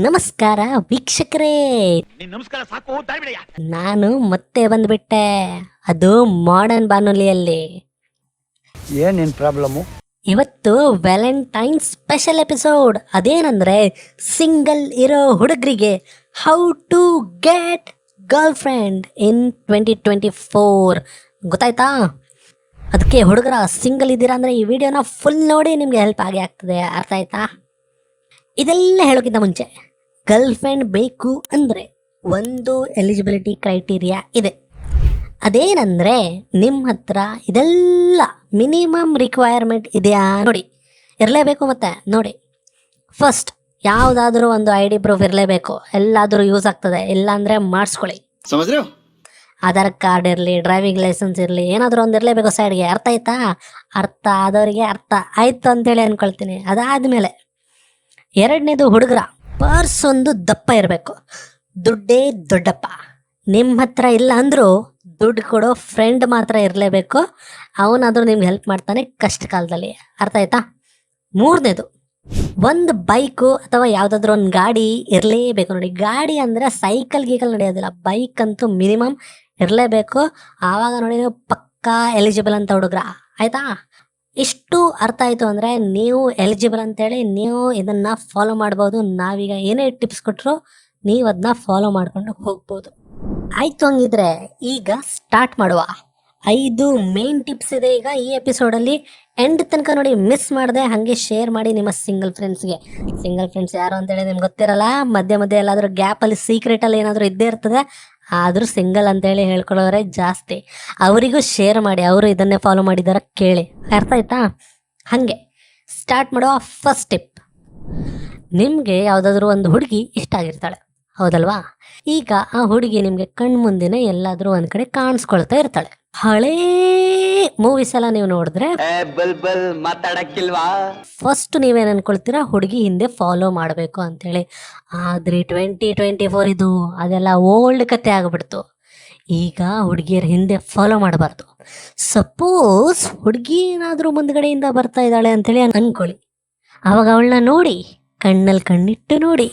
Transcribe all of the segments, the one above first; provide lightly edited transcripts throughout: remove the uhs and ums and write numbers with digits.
ನಮಸ್ಕಾರ ವೀಕ್ಷಕರೇ. ನಮಸ್ಕಾರ ಸಾಕು ತಾಳ್ಬಿಡಯ್ಯ. ನಾನು ಮತ್ತೆ ಬಂದ್ಬಿಟ್ಟೆ, ಅದು ಮಾಡರ್ನ್ ಬಾನುಲಿಯಲ್ಲಿ. ಏನೇನು ಪ್ರಾಬ್ಲಮ್ಮು? ಇವತ್ತು ವ್ಯಾಲೆಂಟೈನ್ ಸ್ಪೆಷಲ್ ಎಪಿಸೋಡ್. ಅದೇನಂದ್ರೆ ಸಿಂಗಲ್ ಇರೋ ಹುಡುಗರಿಗೆ how to get girlfriend in 2024 ಗೊತ್ತಾಯ್ತಾ? ಅದಕ್ಕೆ ಹುಡುಗರ ಸಿಂಗಲ್ ಇದ್ದೀರಾ ಅಂದರೆ ಈ ವಿಡಿಯೋನ ಫುಲ್ ನೋಡಿ, ನಿಮಗೆ ಹೆಲ್ಪ್ ಆಗೇ ಆಗ್ತದೆ. ಅರ್ಥ ಆಯ್ತಾ? ಇದೆಲ್ಲ ಹೇಳೋಕ್ಕಿಂತ ಮುಂಚೆ ಗರ್ಲ್ ಫ್ರೆಂಡ್ ಬೇಕು ಅಂದರೆ ಒಂದು ಎಲಿಜಿಬಿಲಿಟಿ ಕ್ರೈಟೀರಿಯಾ ಇದೆ. ಅದೇನಂದರೆ ನಿಮ್ಮ ಹತ್ರ ಇದೆಲ್ಲ ಮಿನಿಮಮ್ ರಿಕ್ವೈರ್ಮೆಂಟ್ ಇದೆಯಾ ನೋಡಿ, ಇರಲೇಬೇಕು. ಮತ್ತು ನೋಡಿ, ಫಸ್ಟ್ ಯಾವುದಾದ್ರೂ ಒಂದು ID ಪ್ರೂಫ್ ಇರಲೇಬೇಕು, ಎಲ್ಲಾದರೂ ಯೂಸ್ ಆಗ್ತದೆ. ಇಲ್ಲಾಂದರೆ ಮಾಡಿಸ್ಕೊಳ್ಳಿ. ಆಧಾರ್ ಕಾರ್ಡ್ ಇರಲಿ, ಡ್ರೈವಿಂಗ್ ಲೈಸೆನ್ಸ್ ಇರಲಿ, ಏನಾದರೂ ಒಂದು ಇರಲೇಬೇಕು ಸೈಡ್ಗೆ. ಅರ್ಥ ಆಯ್ತಾ? ಅರ್ಥ ಆದವರಿಗೆ ಅರ್ಥ ಆಯಿತು ಅಂತೇಳಿ ಅಂದ್ಕೊಳ್ತೀನಿ. ಅದಾದಮೇಲೆ ಎರಡನೇದು, ಹುಡುಗರ ಪರ್ಸ್ ಒಂದು ದಪ್ಪ ಇರಬೇಕು. ದುಡ್ಡೇ ದೊಡ್ಡಪ್ಪ. ನಿಮ್ಮ ಹತ್ರ ಇಲ್ಲ ಅಂದರೂ ದುಡ್ಡು ಕೊಡೋ ಫ್ರೆಂಡ್ ಮಾತ್ರ ಇರಲೇಬೇಕು. ಅವನಾದರೂ ನಿಮ್ಗೆ ಹೆಲ್ಪ್ ಮಾಡ್ತಾನೆ ಕಷ್ಟ ಕಾಲದಲ್ಲಿ. ಅರ್ಥ ಆಯ್ತಾ? ಮೂರನೇದು, ಒಂದು ಬೈಕು ಅಥವಾ ಯಾವುದಾದ್ರೂ ಒಂದು ಗಾಡಿ ಇರಲೇಬೇಕು. ನೋಡಿ, ಗಾಡಿ ಅಂದರೆ ಸೈಕಲ್ ಗೀಕಲ್ ನಡೆಯೋದಿಲ್ಲ, ಬೈಕ್ ಅಂತೂ ಮಿನಿಮಮ್ ಇರಲೇಬೇಕು. ಆವಾಗ ನೋಡಿ ನೀವು ಪಕ್ಕಾ ಎಲಿಜಿಬಲ್ ಅಂತ ಹುಡುಗ್ರ. ಆಯಿತಾ? ಇಷ್ಟು ಅರ್ಥ ಆಯಿತು ಅಂದರೆ ನೀವು ಎಲಿಜಿಬಲ್ ಅಂತೇಳಿ ನೀವು ಇದನ್ನು ಫಾಲೋ ಮಾಡ್ಬೋದು. ನಾವೀಗ ಏನೇ ಟಿಪ್ಸ್ ಕೊಟ್ಟರು ನೀವು ಅದನ್ನ ಫಾಲೋ ಮಾಡ್ಕೊಂಡು ಹೋಗ್ಬೋದು. ಆಯಿತು, ಹಂಗಿದ್ರೆ ಈಗ ಸ್ಟಾರ್ಟ್ ಮಾಡುವ. 5 ಮೇನ್ ಟಿಪ್ಸ್ ಇದೆ ಈಗ ಈ ಎಪಿಸೋಡಲ್ಲಿ. ಎಂಡ್ ತನಕ ನೋಡಿ, ಮಿಸ್ ಮಾಡದೆ ಹಾಗೆ ಶೇರ್ ಮಾಡಿ ನಿಮ್ಮ ಸಿಂಗಲ್ ಫ್ರೆಂಡ್ಸ್ಗೆ. ಸಿಂಗಲ್ ಫ್ರೆಂಡ್ಸ್ ಯಾರು ಅಂತೇಳಿ ನಿಮ್ಗೆ ಗೊತ್ತಿರಲ್ಲ, ಮಧ್ಯೆ ಮಧ್ಯೆ ಎಲ್ಲಾದರೂ ಗ್ಯಾಪಲ್ಲಿ ಸೀಕ್ರೆಟಲ್ಲಿ ಏನಾದರೂ ಇದ್ದೇ ಇರ್ತದೆ. ಆದರೂ ಸಿಂಗಲ್ ಅಂತೇಳಿ ಹೇಳ್ಕೊಳ್ಳೋರೆ ಜಾಸ್ತಿ. ಅವರಿಗೂ ಶೇರ್ ಮಾಡಿ, ಅವರು ಇದನ್ನೇ ಫಾಲೋ ಮಾಡಿದಾರೆ ಕೇಳಿ. ಅರ್ಥ ಆಯ್ತಾ? ಹಾಗೆ ಸ್ಟಾರ್ಟ್ ಮಾಡುವ. ಫಸ್ಟ್ ಟಿಪ್, ನಿಮಗೆ ಯಾವುದಾದ್ರೂ ಒಂದು ಹುಡುಗಿ ಇಷ್ಟ ಆಗಿರ್ತಾಳೆ, ಹೌದಲ್ವಾ? ಈಗ ಆ ಹುಡುಗಿ ನಿಮಗೆ ಕಣ್ಮುಂದಿನ ಎಲ್ಲಾದರೂ ಒಂದು ಕಡೆ ಕಾಣಿಸ್ಕೊಳ್ತಾ ಇರ್ತಾಳೆ. ಹಳೇ ಮೂವೀಸ್ ಎಲ್ಲ ನೀವು ನೋಡಿದ್ರೆ ಫಸ್ಟ್ ನೀವೇನು ಅನ್ಕೊಳ್ತೀರಾ, ಹುಡುಗಿ ಹಿಂದೆ ಫಾಲೋ ಮಾಡಬೇಕು ಅಂತೇಳಿ. ಆದರೆ 2024 ಇದು ಅದೆಲ್ಲ ಓಲ್ಡ್ ಕತೆ ಆಗಿಬಿಡ್ತು. ಈಗ ಹುಡುಗಿಯರ ಹಿಂದೆ ಫಾಲೋ ಮಾಡಬಾರ್ದು. ಸಪೋಸ್ ಹುಡುಗಿ ಏನಾದರೂ ಮುಂದ್ಗಡೆಯಿಂದ ಬರ್ತಾ ಇದ್ದಾಳೆ ಅಂತೇಳಿ ಅನ್ಕೊಳ್ಳಿ. ಅವಾಗ ಅವಳನ್ನ ನೋಡಿ, ಕಣ್ಣಲ್ಲಿ ಕಣ್ಣಿಟ್ಟು ನೋಡಿ,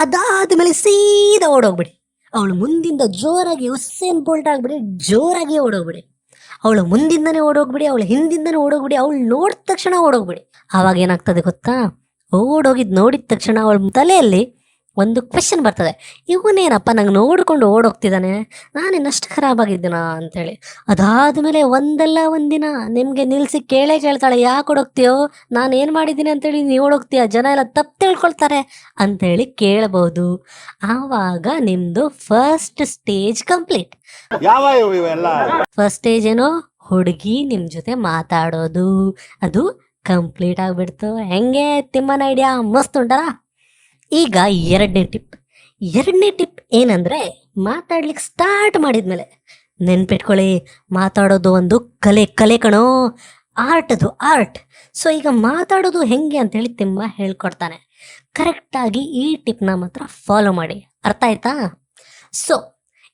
ಅದಾದ್ಮೇಲೆ ಸೀದಾ ಓಡೋಗ್ಬಿಡಿ. ಅವಳು ಮುಂದಿಂದ ಜೋರಾಗಿ ಉಸ್ಸೇನ್ ಬೋಲ್ಟ್ ಆಗ್ಬಿಡಿ, ಜೋರಾಗಿ ಓಡೋಗ್ಬಿಡಿ. ಅವಳು ಮುಂದಿಂದನೇ ಓಡೋಗ್ಬಿಡಿ, ಅವಳು ಹಿಂದಿಂದನೇ ಓಡೋಗ್ಬಿಡಿ. ಅವಳು ನೋಡಿದ ತಕ್ಷಣ ಓಡೋಗ್ಬಿಡಿ. ಆವಾಗ ಏನಾಗ್ತದೆ ಗೊತ್ತಾ? ಓಡೋಗಿದ್ದು ನೋಡಿದ ತಕ್ಷಣ ಅವಳ ತಲೆಯಲ್ಲಿ ಒಂದು ಕ್ವೆಶನ್ ಬರ್ತದೆ, ಇವನೇನಪ್ಪ ನಂಗೆ ನೋಡ್ಕೊಂಡು ಓಡೋಗ್ತಿದ್ದಾನೆ, ನಾನೇನಷ್ಟು ಖರಾಬಾಗಿದ್ದೀನ ಅಂತೇಳಿ. ಅದಾದಮೇಲೆ ಒಂದಲ್ಲ ಒಂದಿನ ನಿಮಗೆ ನಿಲ್ಲಿಸಿ ಕೇಳ್ತಾಳೆ, ಯಾಕೆ ಓಡೋಗ್ತೀಯೋ, ನಾನು ಏನು ಮಾಡಿದ್ದೀನಿ ಅಂತೇಳಿ ನೀವು ಓಡೋಗ್ತೀಯ, ಜನ ಎಲ್ಲ ತಪ್ಪು ತಿಳ್ಕೊಳ್ತಾರೆ ಅಂತೇಳಿ ಕೇಳ್ಬೋದು. ಆವಾಗ ನಿಮ್ಮದು first stage complete. First stage ಏನೋ ಹುಡುಗಿ ನಿಮ್ಮ ಜೊತೆ ಮಾತಾಡೋದು, ಅದು ಕಂಪ್ಲೀಟ್ ಆಗಿಬಿಡ್ತು. ಹೆಂಗೆ ತಿಮ್ಮನ ಐಡಿಯಾ ಮಸ್ತ್ ಉಂಟಲ್ಲ? ಈಗ ಎರಡನೇ ಟಿಪ್ ಏನಂದರೆ, ಮಾತಾಡ್ಲಿಕ್ಕೆ ಸ್ಟಾರ್ಟ್ ಮಾಡಿದ್ಮೇಲೆ ನೆನ್ಪಿಟ್ಕೊಳ್ಳಿ, ಮಾತಾಡೋದು ಒಂದು ಕಲೆ ಕಣೋ, ಆರ್ಟ್. ಸೊ ಈಗ ಮಾತಾಡೋದು ಹೆಂಗೆ ಅಂತೇಳಿ ತಿಮ್ಮ ಹೇಳ್ಕೊಡ್ತಾನೆ. ಕರೆಕ್ಟಾಗಿ ಈ ಟಿಪ್ನ ಮಾತ್ರ ಫಾಲೋ ಮಾಡಿ. ಅರ್ಥ ಆಯ್ತಾ? ಸೊ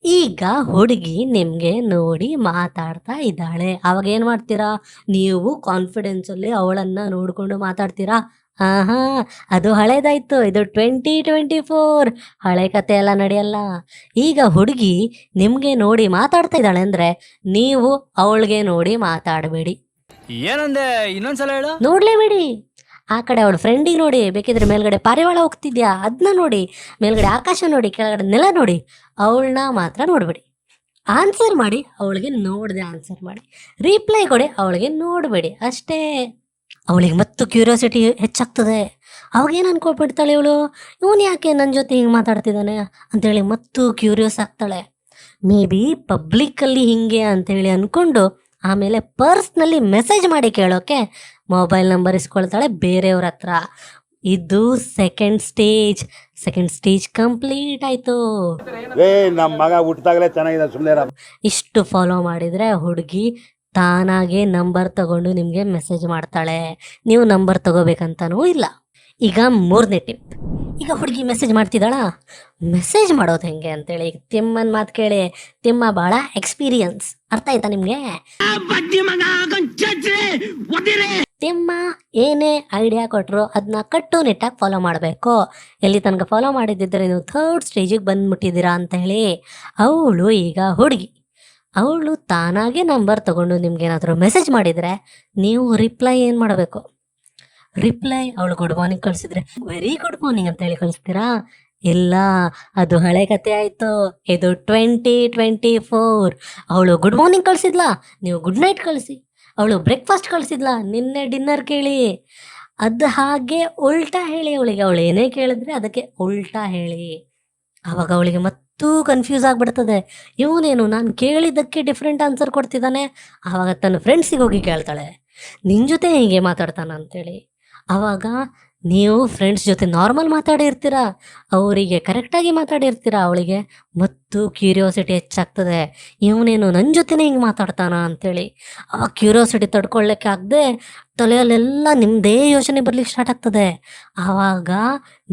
ಈಗ ಹುಡುಗಿ ನಿಮಗೆ ನೋಡಿ ಮಾತಾಡ್ತಾ ಇದ್ದಾಳೆ. ಆವಾಗ ಏನು ಮಾಡ್ತೀರಾ? ನೀವು ಕಾನ್ಫಿಡೆನ್ಸಲ್ಲಿ ಅವಳನ್ನು ನೋಡಿಕೊಂಡು ಮಾತಾಡ್ತೀರಾ. ಅದು ಹಳೇದಾಯ್ತು, ಇದು 2024 ಹಳೆ ಕತೆ ಎಲ್ಲ ನಡೆಯಲ್ಲ. ಈಗ ಹುಡುಗಿ ನಿಮಗೆ ನೋಡಿ ಮಾತಾಡ್ತಾ ಇದ್ದಾಳೆ ಅಂದರೆ ನೀವು ಅವಳಿಗೆ ನೋಡಿ ಮಾತಾಡಬೇಡಿ. ಏನಂದೆ? ಇನ್ನೊಂದ್ಸಲ ಹೇಳು. ನೋಡ್ಲೇಬೇಡಿ. ಆ ಕಡೆ ಅವಳ ಫ್ರೆಂಡಿಗೆ ನೋಡಿ, ಬೇಕಿದ್ರೆ ಮೇಲ್ಗಡೆ ಪಾರಿವಾಳ ಹೋಗ್ತಿದ್ಯಾ ಅದನ್ನ ನೋಡಿ, ಮೇಲ್ಗಡೆ ಆಕಾಶ ನೋಡಿ, ಕೆಳಗಡೆ ನೆಲ ನೋಡಿ. ಅವಳನ್ನ ಮಾತ್ರ ನೋಡಬೇಡಿ. ಆನ್ಸರ್ ಮಾಡಿ, ಅವಳಿಗೆ ನೋಡದೆ ಆನ್ಸರ್ ಮಾಡಿ. ರಿಪ್ಲೈ ಕೊಡಿ, ಅವಳಿಗೆ ನೋಡಬೇಡಿ ಅಷ್ಟೇ. ಅವಳಿಗೆ ಮತ್ತು ಕ್ಯೂರಿಯಾಸಿಟಿ ಹೆಚ್ಚಾಗ್ತದೆ. ಅವಾಗೇನು ಅನ್ಕೊಳ್ಬಿಡ್ತಾಳೆ ಇವಳು, ಇವನು ಯಾಕೆ ನನ್ನ ಜೊತೆ ಹಿಂಗೆ ಮಾತಾಡ್ತಿದ್ದಾನೆ ಅಂತೇಳಿ ಮತ್ತು ಕ್ಯೂರಿಯಸ್ ಆಗ್ತಾಳೆ. ಮೇ ಬಿ ಪಬ್ಲಿಕ್ಕಲ್ಲಿ ಹಿಂಗೆ ಅಂತೇಳಿ ಅಂದ್ಕೊಂಡು ಆಮೇಲೆ ಪರ್ಸ್ನಲ್ಲಿ ಮೆಸೇಜ್ ಮಾಡಿ ಕೇಳೋಕ್ಕೆ ಮೊಬೈಲ್ ನಂಬರ್ ಇಸ್ಕೊಳ್ತಾಳೆ ಬೇರೆಯವ್ರ ಹತ್ರ. ಇದು ಸೆಕೆಂಡ್ ಸ್ಟೇಜ್ ಕಂಪ್ಲೀಟ್ ಆಯಿತು. ನಮ್ಮ ಮಗ ಹುಟ್ಟಿದಾಗಲೇ ಚೆನ್ನಾಗಿದೆ, ಸುಮ್ಮನೆ. ಇಷ್ಟು ಫಾಲೋ ಮಾಡಿದರೆ ಹುಡುಗಿ ತಾನಾಗೆ ನಂಬರ್ ತಗೊಂಡು ನಿಮಗೆ ಮೆಸೇಜ್ ಮಾಡ್ತಾಳೆ. ನೀವು ನಂಬರ್ ತಗೋಬೇಕಂತನೂ ಇಲ್ಲ. ಈಗ 3ನೇ ಟಿಪ್, ಈಗ ಹುಡುಗಿ ಮೆಸೇಜ್ ಮಾಡ್ತಿದ್ದಾಳ, ಮೆಸೇಜ್ ಮಾಡೋದು ಹೆಂಗೆ ಅಂತೇಳಿ ಈಗ ತಿಮ್ಮನ ಮಾತು ಕೇಳಿ. ತಿಮ್ಮ ಭಾಳ ಎಕ್ಸ್ಪೀರಿಯನ್ಸ್. ಅರ್ಥ ಆಯ್ತಾ ನಿಮಗೆ? ತಿಮ್ಮ ಏನೇ ಐಡಿಯಾ ಕೊಟ್ಟರು ಅದನ್ನ ಕಟ್ಟುನಿಟ್ಟಾಗಿ ಫಾಲೋ ಮಾಡಬೇಕು. ಎಲ್ಲಿ ತನಕ ಫಾಲೋ ಮಾಡಿದ್ದಿದ್ರೆ ನೀವು ಥರ್ಡ್ ಸ್ಟೇಜಿಗೆ ಬಂದ್ಬಿಟ್ಟಿದ್ದೀರಾ ಅಂತ ಹೇಳಿ. ಅವಳು ಈಗ ಹುಡುಗಿ, ಅವಳು ತಾನಾಗೆ ನಂಬರ್ ತಗೊಂಡು ನಿಮ್ಗೇನಾದರೂ ಮೆಸೇಜ್ ಮಾಡಿದರೆ ನೀವು ರಿಪ್ಲೈ ಏನು ಮಾಡಬೇಕು? ರಿಪ್ಲೈ ಅವಳು ಗುಡ್ ಮಾರ್ನಿಂಗ್ ಕಳಿಸಿದ್ರೆ ವೆರಿ ಗುಡ್ ಮಾರ್ನಿಂಗ್ ಅಂತ ಹೇಳಿ ಕಳಿಸ್ತೀರಾ? ಇಲ್ಲ, ಅದು ಹಳೆ ಕತೆ ಆಯಿತು. ಇದು 2024. ಅವಳು ಗುಡ್ ಮಾರ್ನಿಂಗ್ ಕಳಿಸಿದ್ಲಾ, ನೀವು ಗುಡ್ ನೈಟ್ ಕಳಿಸಿ. ಅವಳು ಬ್ರೇಕ್ಫಾಸ್ಟ್ ಕಳಿಸಿದ್ಲಾ, ನಿನ್ನೆ ಡಿನ್ನರ್ ಕೇಳಿ. ಅದು ಹಾಗೆ ಉಲ್ಟಾ ಹೇಳಿ ಅವಳಿಗೆ. ಅವಳು ಏನೇ ಕೇಳಿದ್ರೆ ಅದಕ್ಕೆ ಉಲ್ಟಾ ಹೇಳಿ. ಆವಾಗ ಅವಳಿಗೆ ಮತ್ತೂ ಕನ್ಫ್ಯೂಸ್ ಆಗಿಬಿಡ್ತದೆ. ಇವನೇನು ನಾನು ಕೇಳಿದ್ದಕ್ಕೆ ಡಿಫ್ರೆಂಟ್ ಆನ್ಸರ್ ಕೊಡ್ತಿದ್ದಾನೆ. ಆವಾಗ ತನ್ನ ಫ್ರೆಂಡ್ಸಿಗೆ ಹೋಗಿ ಕೇಳ್ತಾಳೆ, ನಿನ್ನ ಜೊತೆ ಹೀಗೆ ಮಾತಾಡ್ತಾನ ಅಂತೇಳಿ. ಆವಾಗ ನೀವು ಫ್ರೆಂಡ್ಸ್ ಜೊತೆ ನಾರ್ಮಲ್ ಮಾತಾಡಿರ್ತೀರ, ಅವರಿಗೆ ಕರೆಕ್ಟಾಗಿ ಮಾತಾಡಿರ್ತೀರ. ಅವಳಿಗೆ ಮತ್ತು ಕ್ಯೂರಿಯಾಸಿಟಿ ಹೆಚ್ಚಾಗ್ತದೆ, ಇವನೇನು ನನ್ನ ಜೊತೆನೇ ಹಿಂಗೆ ಮಾತಾಡ್ತಾನ ಅಂತೇಳಿ. ಆ ಕ್ಯೂರಿಯಾಸಿಟಿ ತಡ್ಕೊಳ್ಳೋಕ್ಕೆ ಆಗದೆ ತಲೆಯಲ್ಲೆಲ್ಲ ನಿಮ್ಮದೇ ಯೋಚನೆ ಬರ್ಲಿಕ್ಕೆ ಸ್ಟಾರ್ಟ್ ಆಗ್ತದೆ. ಆವಾಗ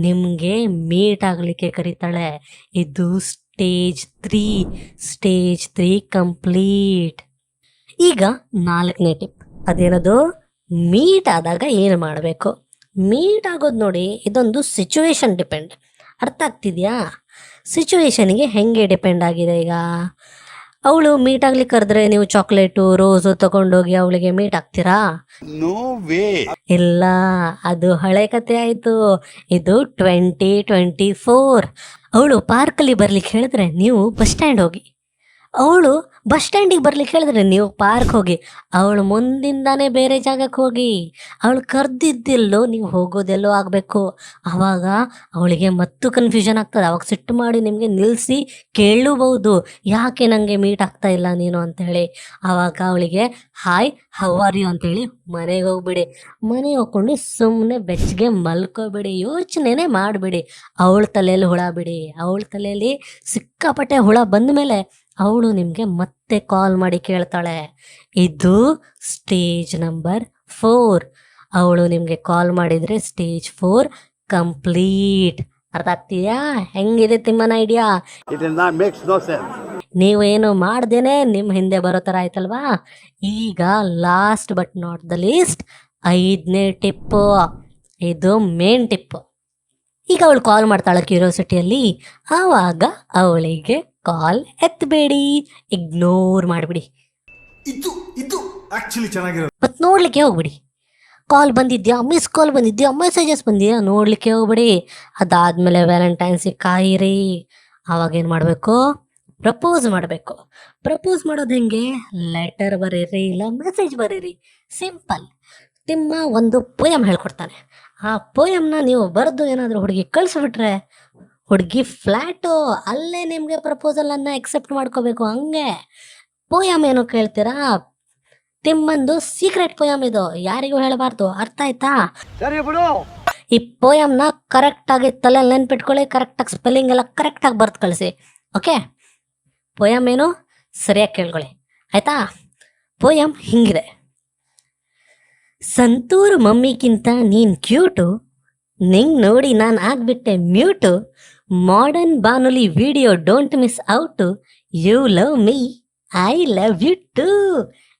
ನಿಮಗೆ ಮೀಟ್ ಆಗಲಿಕ್ಕೆ ಕರೀತಾಳೆ. ಇದು ಸ್ಟೇಜ್ 3 ಕಂಪ್ಲೀಟ್. ಈಗ 4ನೇ ಟಿಪ್, ಅದೇನದು? ಮೀಟ್ ಆದಾಗ ಏನು ಮಾಡಬೇಕು? ಮೀಟ್ ಆಗೋದು ನೋಡಿ, ಇದೊಂದು ಸಿಚುವೇಶನ್ ಡಿಪೆಂಡ್. ಅರ್ಥ ಆಗ್ತಿದೆಯಾ? ಸಿಚುವೇಶನ್ಗೆ ಹೆಂಗೆ ಡಿಪೆಂಡ್ ಆಗಿದೆ. ಈಗ ಅವಳು ಮೀಟ್ ಆಗ್ಲಿಕ್ಕೆ ಕರೆದ್ರೆ ನೀವು ಚಾಕ್ಲೇಟು ರೋಸು ತಗೊಂಡೋಗಿ ಅವಳಿಗೆ ಮೀಟ್ ಆಗ್ತೀರಾ? No way. ಇಲ್ಲ, ಅದು ಹಳೆ ಕತೆ ಆಯಿತು. ಇದು 2024. ಅವಳು ಪಾರ್ಕಲ್ಲಿ ಬರ್ಲಿಕ್ಕೆ ಹೇಳಿದ್ರೆ ನೀವು ಬಸ್ ಸ್ಟ್ಯಾಂಡ್ ಹೋಗಿ. ಅವಳು ಬಸ್ ಸ್ಟ್ಯಾಂಡಿಗೆ ಬರ್ಲಿಕ್ಕೆ ಹೇಳಿದ್ರೆ ನೀವು ಪಾರ್ಕ್ ಹೋಗಿ. ಅವಳು ಮುಂದಿಂದಾನೇ ಬೇರೆ ಜಾಗಕ್ಕೆ ಹೋಗಿ. ಅವಳು ಕರೆದಿದ್ದೆಲ್ಲೋ, ನೀವು ಹೋಗೋದೆಲ್ಲೋ ಆಗಬೇಕು. ಆವಾಗ ಅವಳಿಗೆ ಮತ್ತು ಕನ್ಫ್ಯೂಷನ್ ಆಗ್ತದೆ. ಅವಾಗ ಸಿಟ್ಟು ಮಾಡಿ ನಿಮಗೆ ನಿಲ್ಲಿಸಿ ಕೇಳಬಹುದು, ಯಾಕೆ ನನಗೆ ಮೀಟ್ ಆಗ್ತಾ ಇಲ್ಲ ನೀನು ಅಂತೇಳಿ. ಆವಾಗ ಅವಳಿಗೆ ಹಾಯ್ ಹೌ ಆರ್ ಯು ಅಂತೇಳಿ ಮನೆಗೆ ಹೋಗ್ಬಿಡಿ. ಮನೆಗೆ ಹೋಗ್ಕೊಂಡು ಸುಮ್ಮನೆ ಬೆಚ್ಚಗೆ ಮಲ್ಕೋಬಿಡಿ, ಯೋಚನೆನೇ ಮಾಡಿಬಿಡಿ. ಅವಳ ತಲೆಯಲ್ಲಿ ಹುಳ ಬಿಡಿ. ಅವಳ ತಲೆಯಲ್ಲಿ ಸಿಕ್ಕಾಪಟ್ಟೆ ಹುಳ ಬಂದ ಮೇಲೆ ಅವಳು ನಿಮಗೆ ಮತ್ತೆ ಕಾಲ್ ಮಾಡಿ ಕೇಳ್ತಾಳೆ. ಇದು ಸ್ಟೇಜ್ ನಂಬರ್ 4. ಅವಳು ನಿಮಗೆ ಕಾಲ್ ಮಾಡಿದರೆ ಸ್ಟೇಜ್ 4 ಕಂಪ್ಲೀಟ್. ಅರ್ಥ ಆಗ್ತೀಯಾ? ಹೆಂಗಿದೆ ತಿಮ್ಮನ idea? It is not makes no sense. ನೀವೇನು ಮಾಡ್ದೇನೆ ನಿಮ್ಮ ಹಿಂದೆ ಬರೋ ಥರ ಆಯ್ತಲ್ವಾ? ಈಗ last but not the least 5ನೇ ಟಿಪ್ಪು. ಇದು ಮೇನ್ ಟಿಪ್ಪು. ಈಗ ಅವಳು ಕಾಲ್ ಮಾಡ್ತಾಳೆ ಕ್ಯೂರಿಯಾಸಿಟಿಯಲ್ಲಿ. ಆವಾಗ ಅವಳಿಗೆ ಕಾಲ್ ಎತ್ತಬೇಡಿ, ಇಗ್ನೋರ್ ಮಾಡಿಬಿಡಿ. ಇದು ಆಕ್ಚುಲಿ ಚೆನ್ನಾಗಿರೋದು. ಮತ್ತು ನೋಡ್ಲಿಕ್ಕೆ ಹೋಗ್ಬಿಡಿ. ಕಾಲ್ ಬಂದಿದ್ಯಾ, ಮಿಸ್ ಕಾಲ್ ಬಂದಿದ್ಯಾ, ಮೆಸೇಜಸ್ ಬಂದಿದ್ಯಾ ನೋಡ್ಲಿಕ್ಕೆ ಹೋಗ್ಬಿಡಿ. ಅದಾದಮೇಲೆ ವ್ಯಾಲೆಂಟೈನ್ಸಿಗೆ ಕಾಯಿರಿ. ಆವಾಗ ಏನು ಮಾಡಬೇಕು? ಪ್ರಪೋಸ್ ಮಾಡಬೇಕು. ಪ್ರಪೋಸ್ ಮಾಡೋದು ಹೆಂಗೆ? ಲೆಟರ್ ಬರೀರಿ, ಇಲ್ಲ ಮೆಸೇಜ್ ಬರೀರಿ. ಸಿಂಪಲ್. ತಿಮ್ಮ ಒಂದು ಪೋಯಮ್ ಹೇಳ್ಕೊಡ್ತಾನೆ. ಆ ಪೋಯಮ್ನ ನೀವು ಬರೆದು ಏನಾದರೂ ಹುಡುಗಿ ಕಳಿಸ್ಬಿಟ್ರೆ, ಹುಡುಗಿ ಫ್ಲ್ಯಾಟು, ಅಲ್ಲೇ ನಿಮಗೆ ಪ್ರಪೋಸಲನ್ನು ಎಕ್ಸೆಪ್ಟ್ ಮಾಡ್ಕೋಬೇಕು. ಹಂಗೆ ಪೋಯಮ್ ಏನು ಕೇಳ್ತೀರಾ? ತಿಮ್ಮಂದು ಸೀಕ್ರೆಟ್ ಪೋಯಮ್ ಇದು, ಯಾರಿಗೂ ಹೇಳಬಾರ್ದು. ಅರ್ಥ ಆಯ್ತಾ? ಸರಿ ಬಿಡು. ಈ ಪೋಯಮ್ನ ಕರೆಕ್ಟಾಗಿ ತಲೆಯಲ್ಲಿ ನೆನ್ಪಿಟ್ಕೊಳ್ಳಿ, ಕರೆಕ್ಟಾಗಿ ಸ್ಪೆಲ್ಲಿಂಗ್ ಎಲ್ಲ ಕರೆಕ್ಟಾಗಿ ಬರ್ದು ಕಳಿಸಿ. ಓಕೆ? ಪೋಯಮ್ ಏನು ಸರಿಯಾಗಿ ಕೇಳ್ಕೊಳ್ಳಿ, ಆಯಿತಾ? ಪೋಯಮ್ ಹಿಂಗಿದೆ. ಸಂತೂರು ಮಮ್ಮಿಗಿಂತ ನೀನು ಕ್ಯೂಟು, ನಿಂಗೆ ನೋಡಿ ನಾನು ಆಗ್ಬಿಟ್ಟೆ ಮ್ಯೂಟು, ಮಾಡರ್ನ್ ಬಾನುಲಿ video don't miss out, you love me I love you too.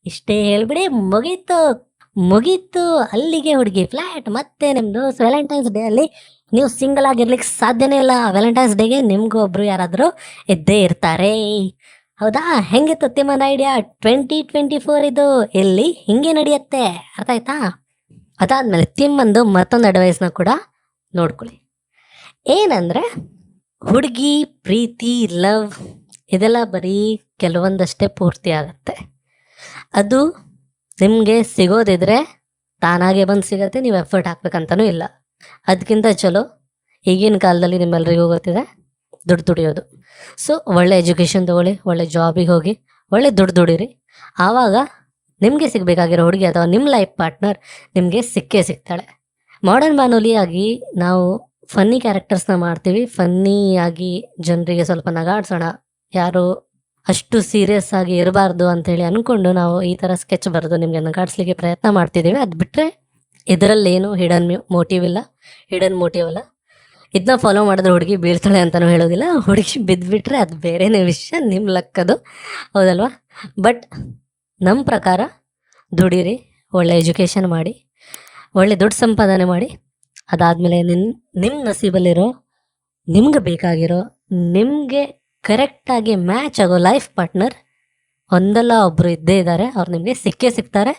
ಇಷ್ಟೇ ಹೇಳ್ಬಿಡಿ, ಮುಗೀತು. ಅಲ್ಲಿಗೆ ಹುಡುಗಿ ಫ್ಲ್ಯಾಟ್. ಮತ್ತೆ ನಿಮ್ಮದು ವ್ಯಾಲೆಂಟೈನ್ಸ್ ಡೇ ಅಲ್ಲಿ ನೀವು ಸಿಂಗಲ್ ಆಗಿರ್ಲಿಕ್ಕೆ ಸಾಧ್ಯನೇ ಇಲ್ಲ. ವ್ಯಾಲೆಂಟೈನ್ಸ್ ಡೇಗೆ ನಿಮಗೂ ಒಬ್ಬರು ಯಾರಾದರೂ ಇದ್ದೇ ಇರ್ತಾರೆ. ಹೌದಾ? ಹೆಂಗಿತ್ತು ತಿಮ್ಮನ ಐಡಿಯಾ? 2024 ಇದು ಇಲ್ಲಿ ಹಿಂಗೆ ನಡೆಯುತ್ತೆ. ಅರ್ಥ ಆಯ್ತಾ? ಅದಾದಮೇಲೆ ತಿಮ್ಮಂದು ಮತ್ತೊಂದು ಅಡ್ವೈಸ್ನ ಕೂಡ ನೋಡ್ಕೊಳ್ಳಿ. ಏನಂದರೆ, ಹುಡುಗಿ ಪ್ರೀತಿ, ಲವ್ ಇದೆಲ್ಲ ಬರೀ ಕೆಲವೊಂದಷ್ಟೇ ಪೂರ್ತಿ ಆಗುತ್ತೆ. ಅದು ನಿಮಗೆ ಸಿಗೋದಿದ್ರೆ ತಾನಾಗೆ ಬಂದು ಸಿಗತ್ತೆ, ನೀವು ಎಫರ್ಟ್ ಹಾಕ್ಬೇಕಂತನೂ ಇಲ್ಲ. ಅದಕ್ಕಿಂತ ಚಲೋ ಈಗಿನ ಕಾಲದಲ್ಲಿ ನಿಮ್ಮೆಲ್ಲರಿಗೂ ಗೊತ್ತಿದೆ, ದುಡ್ಡು ದುಡಿಯೋದು. ಸೊ ಒಳ್ಳೆ ಎಜುಕೇಷನ್ ತೊಗೊಳ್ಳಿ, ಒಳ್ಳೆ ಜಾಬಿಗೆ ಹೋಗಿ ಒಳ್ಳೆ ದುಡ್ಡು ದುಡೀರಿ. ಆವಾಗ ನಿಮಗೆ ಸಿಗಬೇಕಾಗಿರೋ ಹುಡುಗಿ ಅಥವಾ ನಿಮ್ಮ ಲೈಫ್ ಪಾರ್ಟ್ನರ್ ನಿಮಗೆ ಸಿಕ್ಕೇ ಸಿಗ್ತಾಳೆ. ಮಾಡರ್ನ್ ಬಾನುಲಿಯಾಗಿ ನಾವು ಫನ್ನಿ ಕ್ಯಾರೆಕ್ಟರ್ಸ್ನ ಮಾಡ್ತೀವಿ. ಫನ್ನಿಯಾಗಿ ಜನರಿಗೆ ಸ್ವಲ್ಪ ನಗಾಡ್ಸೋಣ, ಯಾರು ಅಷ್ಟು ಸೀರಿಯಸ್ ಆಗಿ ಇರಬಾರ್ದು ಅಂಥೇಳಿ ಅಂದ್ಕೊಂಡು ನಾವು ಈ ಥರ ಸ್ಕೆಚ್ ಬರೆದು ನಿಮಗೆ ನಗಾಡ್ಸ್ಲಿಕ್ಕೆ ಪ್ರಯತ್ನ ಮಾಡ್ತಿದ್ದೀವಿ. ಅದು ಬಿಟ್ಟರೆ ಇದರಲ್ಲೇನು ಹಿಡನ್ ಮೋಟಿವ್ ಇಲ್ಲ. ಇದನ್ನ ಫಾಲೋ ಮಾಡಿದ್ರೆ ಹುಡುಗಿ ಬೀಳ್ತಾಳೆ ಅಂತಲೂ ಹೇಳೋದಿಲ್ಲ. ಹುಡುಗಿ ಬಿದ್ದುಬಿಟ್ರೆ ಅದು ಬೇರೆನೇ ವಿಷಯ, ನಿಮ್ಮ ಲಕ್ಕದು, ಹೌದಲ್ವಾ? ಬಟ್ ನಮ್ಮ ಪ್ರಕಾರ ದುಡೀರಿ, ಒಳ್ಳೆ ಎಜುಕೇಷನ್ ಮಾಡಿ, ಒಳ್ಳೆ ದುಡ್ಡು ಸಂಪಾದನೆ ಮಾಡಿ ಅದಾದಮೇಲೆ ನಿಮ್ಮ ನಸೀಬಲ್ಲಿರೋ ನಿಮ್ಗೆ ಬೇಕಾಗಿರೋ ನಿಮಗೆ ಕರೆಕ್ಟಾಗಿ ಮ್ಯಾಚ್ ಆಗೋ ಲೈಫ್ ಪಾರ್ಟ್ನರ್ ಒಂದಲ್ಲ ಒಬ್ಬರು ಇದ್ದೇ ಇದ್ದಾರೆ. ಅವ್ರು ನಿಮಗೆ ಸಿಕ್ಕೇ ಸಿಗ್ತಾರೆ.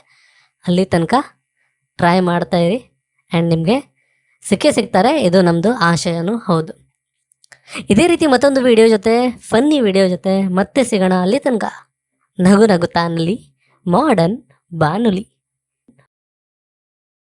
ಅಲ್ಲಿ ತನಕ ಟ್ರೈ ಮಾಡ್ತಾಯಿರಿ ಆ್ಯಂಡ್ ನಿಮಗೆ ಸಿಕ್ಕೇ ಸಿಗ್ತಾರೆ. ಇದು ನಮ್ಮದು ಆಶಯನೂ ಹೌದು. ಇದೇ ರೀತಿ ಮತ್ತೊಂದು ವಿಡಿಯೋ ಜೊತೆ ಫನ್ನಿ ವಿಡಿಯೋ ಜೊತೆ ಮತ್ತೆ ಸಿಗೋಣ. ಅಲ್ಲಿ ತನಕ ನಗು ನಗುತ್ತಾನಲ್ಲಿ ಮಾಡರ್ನ್ ಬಾನುಲಿ.